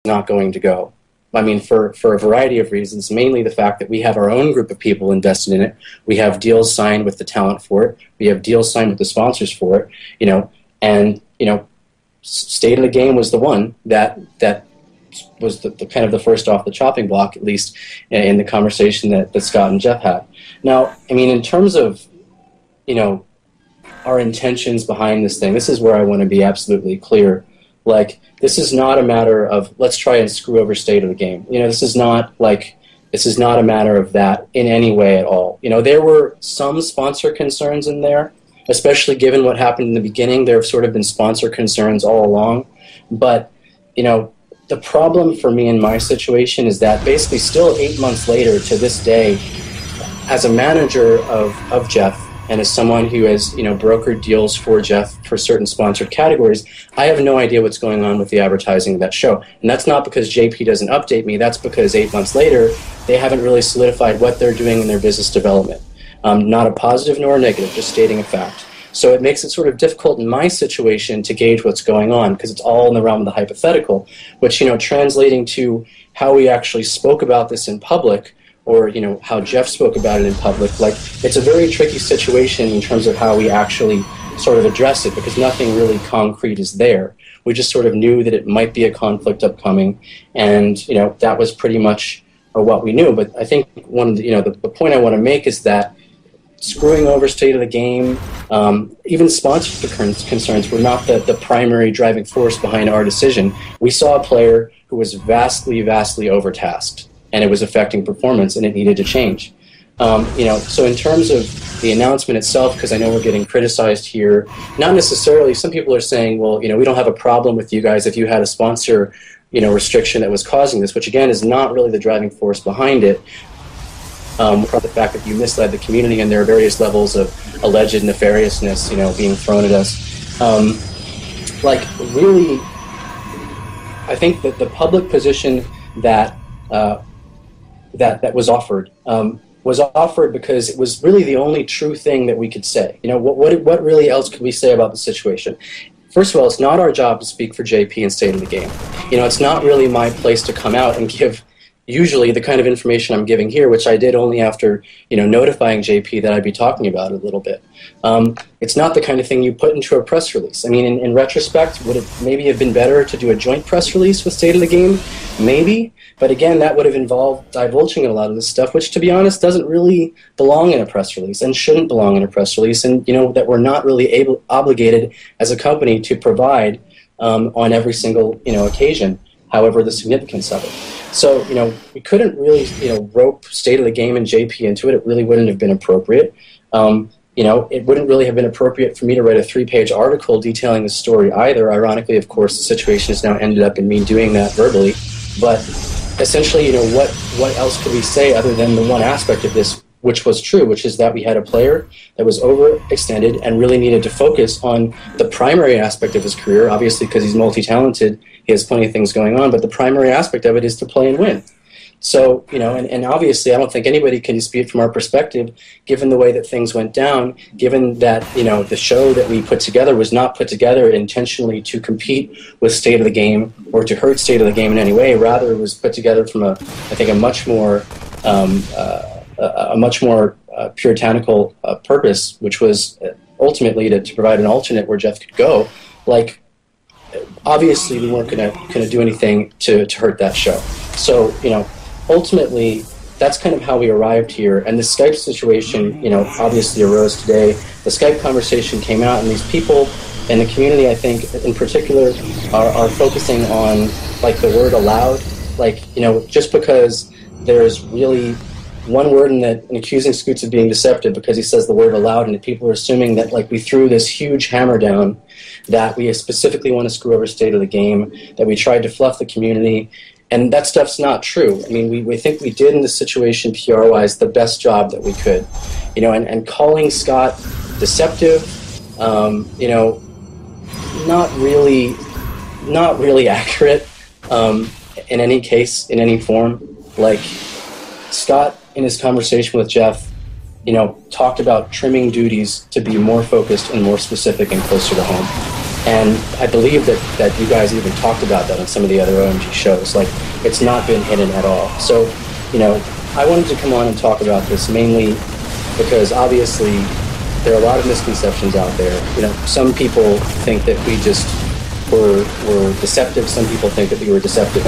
not going to go. I mean, for a variety of reasons, mainly the fact that we have our own group of people invested in it. We have deals signed with the talent for it. We have deals signed with the sponsors for it, and, State of the Game was the one that was the kind of the first off the chopping block, at least in the conversation that Scott and Jeff had. Now, I mean, in terms of, our intentions behind this thing, this is where I want to be absolutely clear. Like, this is not a matter of let's try and screw over State of the Game. This is not a matter of that in any way at all. There were some sponsor concerns in there, especially given what happened in the beginning. There have sort of been sponsor concerns all along. But, the problem for me in my situation is that basically still 8 months later to this day, as a manager of Jeff, and as someone who has, brokered deals for Jeff for certain sponsored categories, I have no idea what's going on with the advertising of that show. And that's not because JP doesn't update me. That's because 8 months later, they haven't really solidified what they're doing in their business development. Not a positive nor a negative, just stating a fact. So it makes it sort of difficult in my situation to gauge what's going on because it's all in the realm of the hypothetical, which, translating to how we actually spoke about this in public, or how Jeff spoke about it in public, it's a very tricky situation in terms of how we actually sort of address it because nothing really concrete is there. We just sort of knew that it might be a conflict upcoming, and that was pretty much what we knew. But I think one of the point I want to make is that screwing over State of the Game, even sponsorship concerns were not the primary driving force behind our decision. We saw a player who was vastly overtasked, and it was affecting performance, and it needed to change. So in terms of the announcement itself, because I know we're getting criticized here, not necessarily. Some people are saying, well, we don't have a problem with you guys if you had a sponsor, restriction that was causing this, which again is not really the driving force behind it. From the fact that you misled the community, and there are various levels of alleged nefariousness, being thrown at us. Really, I think that the public position that was offered because it was really the only true thing that we could say. What really else could we say about the situation? First of all, it's not our job to speak for JP and State of the Game. It's not really my place to come out and give usually the kind of information I'm giving here, which I did only after notifying JP that I'd be talking about it a little bit. It's not the kind of thing you put into a press release. I mean, in retrospect, would it maybe have been better to do a joint press release with State of the Game? Maybe. But again, that would have involved divulging a lot of this stuff, which, to be honest, doesn't really belong in a press release and shouldn't belong in a press release, and that we're not really obligated as a company to provide on every single occasion, however the significance of it. So, we couldn't really, rope State of the Game and JP into it. It really wouldn't have been appropriate. It wouldn't really have been appropriate for me to write a 3-page article detailing the story either. Ironically, of course, the situation has now ended up in me doing that verbally. But essentially, what else could we say other than the one aspect of this, which was true, which is that we had a player that was overextended and really needed to focus on the primary aspect of his career, obviously because he's multi-talented, he has plenty of things going on, but the primary aspect of it is to play and win. So, and obviously I don't think anybody can dispute from our perspective, given the way that things went down, given that, the show that we put together was not put together intentionally to compete with State of the Game or to hurt State of the Game in any way. Rather, it was put together from a much more puritanical purpose, which was ultimately to provide an alternate where Jeff could go. Obviously, we weren't going to do anything to hurt that show. So, ultimately, that's kind of how we arrived here. And the Skype situation, obviously arose today. The Skype conversation came out, and these people in the community, I think, in particular, are focusing on, the word allowed. Just because there's really one word in that and accusing Scoots of being deceptive because he says the word allowed, and people are assuming that we threw this huge hammer down, that we specifically want to screw over State of the Game, that we tried to fluff the community, and that stuff's not true. I mean, we think we did in this situation PR-wise the best job that we could, and calling Scott deceptive, not really accurate in any case, in any form. Scott, in his conversation with Jeff, talked about trimming duties to be more focused and more specific and closer to home. And I believe that you guys even talked about that on some of the other OMG shows. Like, it's not been hidden at all. So, you know, I wanted to come on and talk about this mainly because obviously there are a lot of misconceptions out there. You know, some people think that we just were deceptive. Some people think that we were deceptive.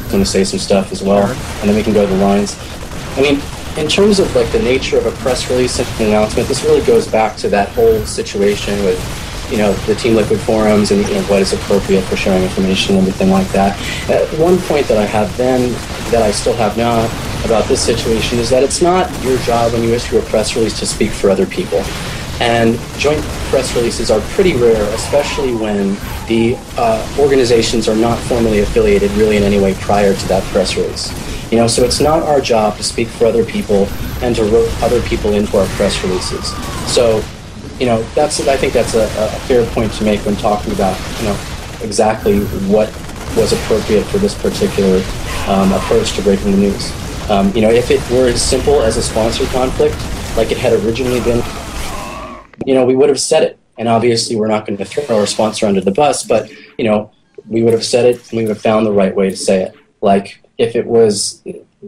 I'm going to say some stuff as well, and then we can go to the lines. I mean, in terms of like the nature of a press release and an announcement, this really goes back to that whole situation with, you know, the Team Liquid forums and, you know, what is appropriate for sharing information and everything like that. One point that I have then, that I still have now about this situation, is that it's not your job when you issue a press release to speak for other people. And joint press releases are pretty rare, especially when the organizations are not formally affiliated really in any way prior to that press release. You know, so it's not our job to speak for other people and to rope other people into our press releases. So, you know, I think that's a fair point to make when talking about, you know, exactly what was appropriate for this particular approach to breaking the news. You know, if it were as simple as a sponsor conflict, like it had originally been, you know, we would have said it. And obviously we're not going to throw our sponsor under the bus, but, you know, we would have said it and we would have found the right way to say it. Like, if it was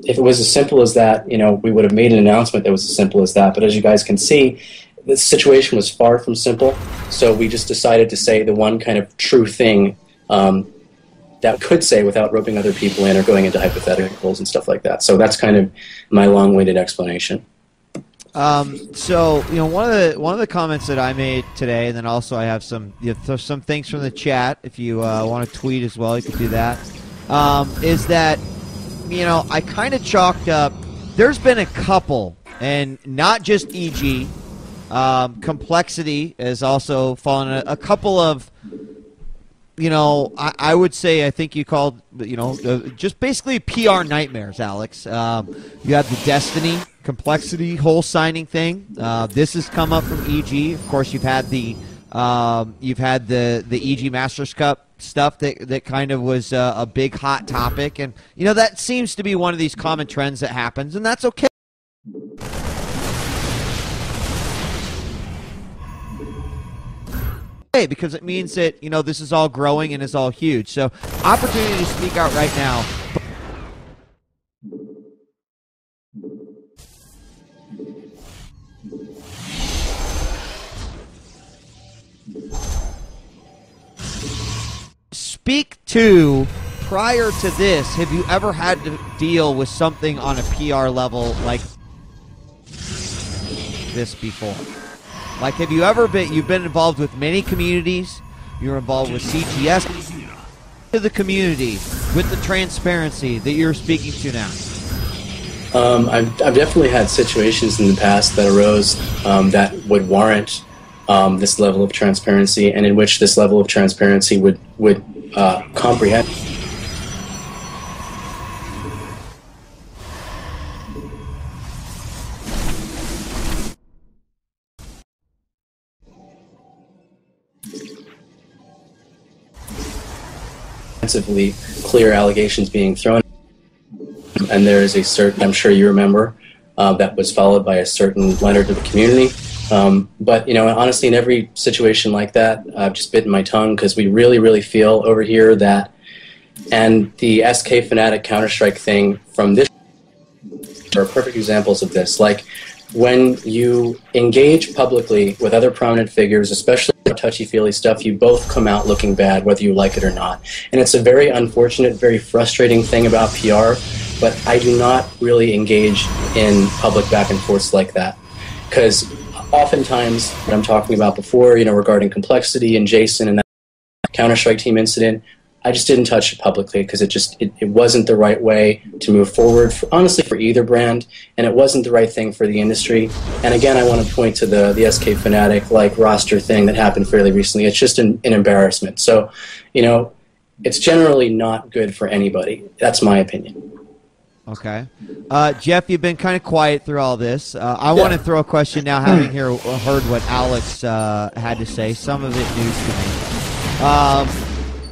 as simple as that, you know, we would have made an announcement that was as simple as that. But as you guys can see, the situation was far from simple. So we just decided to say the one kind of true thing that we could say without roping other people in or going into hypotheticals and stuff like that. So that's kind of my long-winded explanation. So, you know, one of the comments that I made today, and then also I have some things from the chat. If you want to tweet as well, you can do that. Is that, you know, I kind of chalked up. There's been a couple, and not just EG. Complexity has also fallen. A couple of, you know, I would say, I think you called, you know, just basically PR nightmares, Alex. You have the Destiny Complexity whole signing thing. This has come up from EG. Of course, you've had the EG Masters Cup stuff that kind of was a big hot topic, and you know that seems to be one of these common trends that happens, and that's okay. Because it means that, you know, this is all growing and is all huge. So, opportunity to speak out right now. Speak to, prior to this, have you ever had to deal with something on a PR level like this before? Like, have you ever you've been involved with many communities, you're involved with CTS, to the community, with the transparency that you're speaking to now? I've definitely had situations in the past that arose that would warrant this level of transparency, and in which this level of transparency would comprehend. Clear allegations being thrown, and there is a certain, I'm sure you remember, that was followed by a certain letter to the community. But, you know, honestly, in every situation like that, I've just bitten my tongue, because we really, really feel over here that, and the SK Fnatic Counter-Strike thing from this are perfect examples of this. Like, when you engage publicly with other prominent figures, especially touchy-feely stuff, you both come out looking bad, whether you like it or not. And it's a very unfortunate, very frustrating thing about PR, but I do not really engage in public back and forths like that. Because oftentimes, what I'm talking about before, you know, regarding Complexity and Jason and that Counter-Strike team incident, I just didn't touch it publicly, because it wasn't the right way to move forward, honestly, for either brand, and it wasn't the right thing for the industry. And again, I want to point to the SK Fnatic like roster thing that happened fairly recently. It's just an embarrassment. So, you know, it's generally not good for anybody. That's my opinion. Okay. Jeff, you've been kind of quiet through all this. I want to throw a question now, having heard what Alex had to say. Some of it news to me.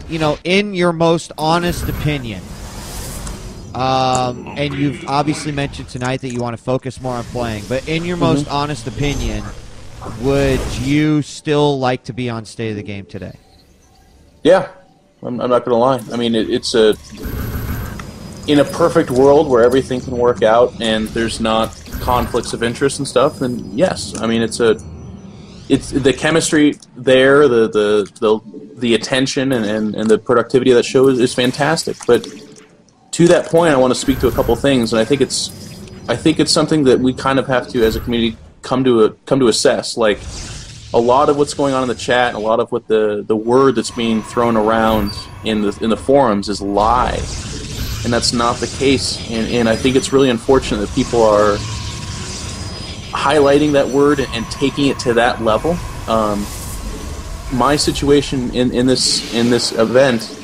in your most honest opinion, and you've obviously mentioned tonight that you want to focus more on playing, but in your most honest opinion, would you still like to be on State of the Game today? Yeah, I'm not going to lie. I mean, it's in a perfect world where everything can work out and there's not conflicts of interest and stuff, then yes. I mean, it's the chemistry there, the attention and the productivity of that show is fantastic. But to that point, I want to speak to a couple things, and I think it's something that we kind of have to, as a community, come to assess. Like, a lot of what's going on in the chat, a lot of what the word that's being thrown around in the forums is lie, and that's not the case. And I think it's really unfortunate that people are highlighting that word and taking it to that level. My situation in this event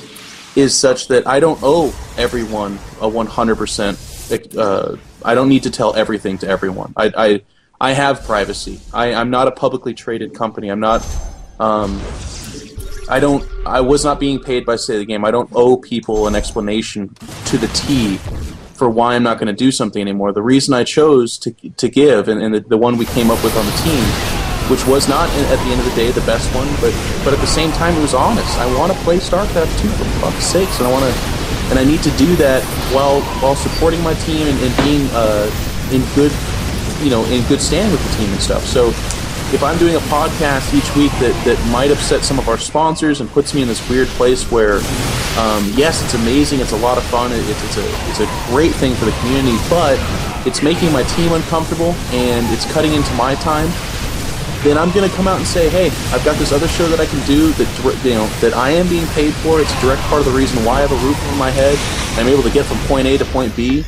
is such that I don't owe everyone a 100%. I don't need to tell everything to everyone. I have privacy. I'm not a publicly traded company. I'm not. I was not being paid by State of the Game. I don't owe people an explanation to the T for why I'm not going to do something anymore. The reason I chose to give, and the one we came up with on the team, which was not at the end of the day the best one, but at the same time it was honest. I want to play StarCraft 2 for fuck's sakes, and I need to do that while supporting my team and being in good standing with the team and stuff. So if I'm doing a podcast each week that might upset some of our sponsors and puts me in this weird place where, yes, it's amazing, it's a lot of fun, it's a great thing for the community, but it's making my team uncomfortable and it's cutting into my time, then I'm going to come out and say, hey, I've got this other show that I can do that I am being paid for. It's a direct part of the reason why I have a roof over my head. I'm able to get from point A to point B.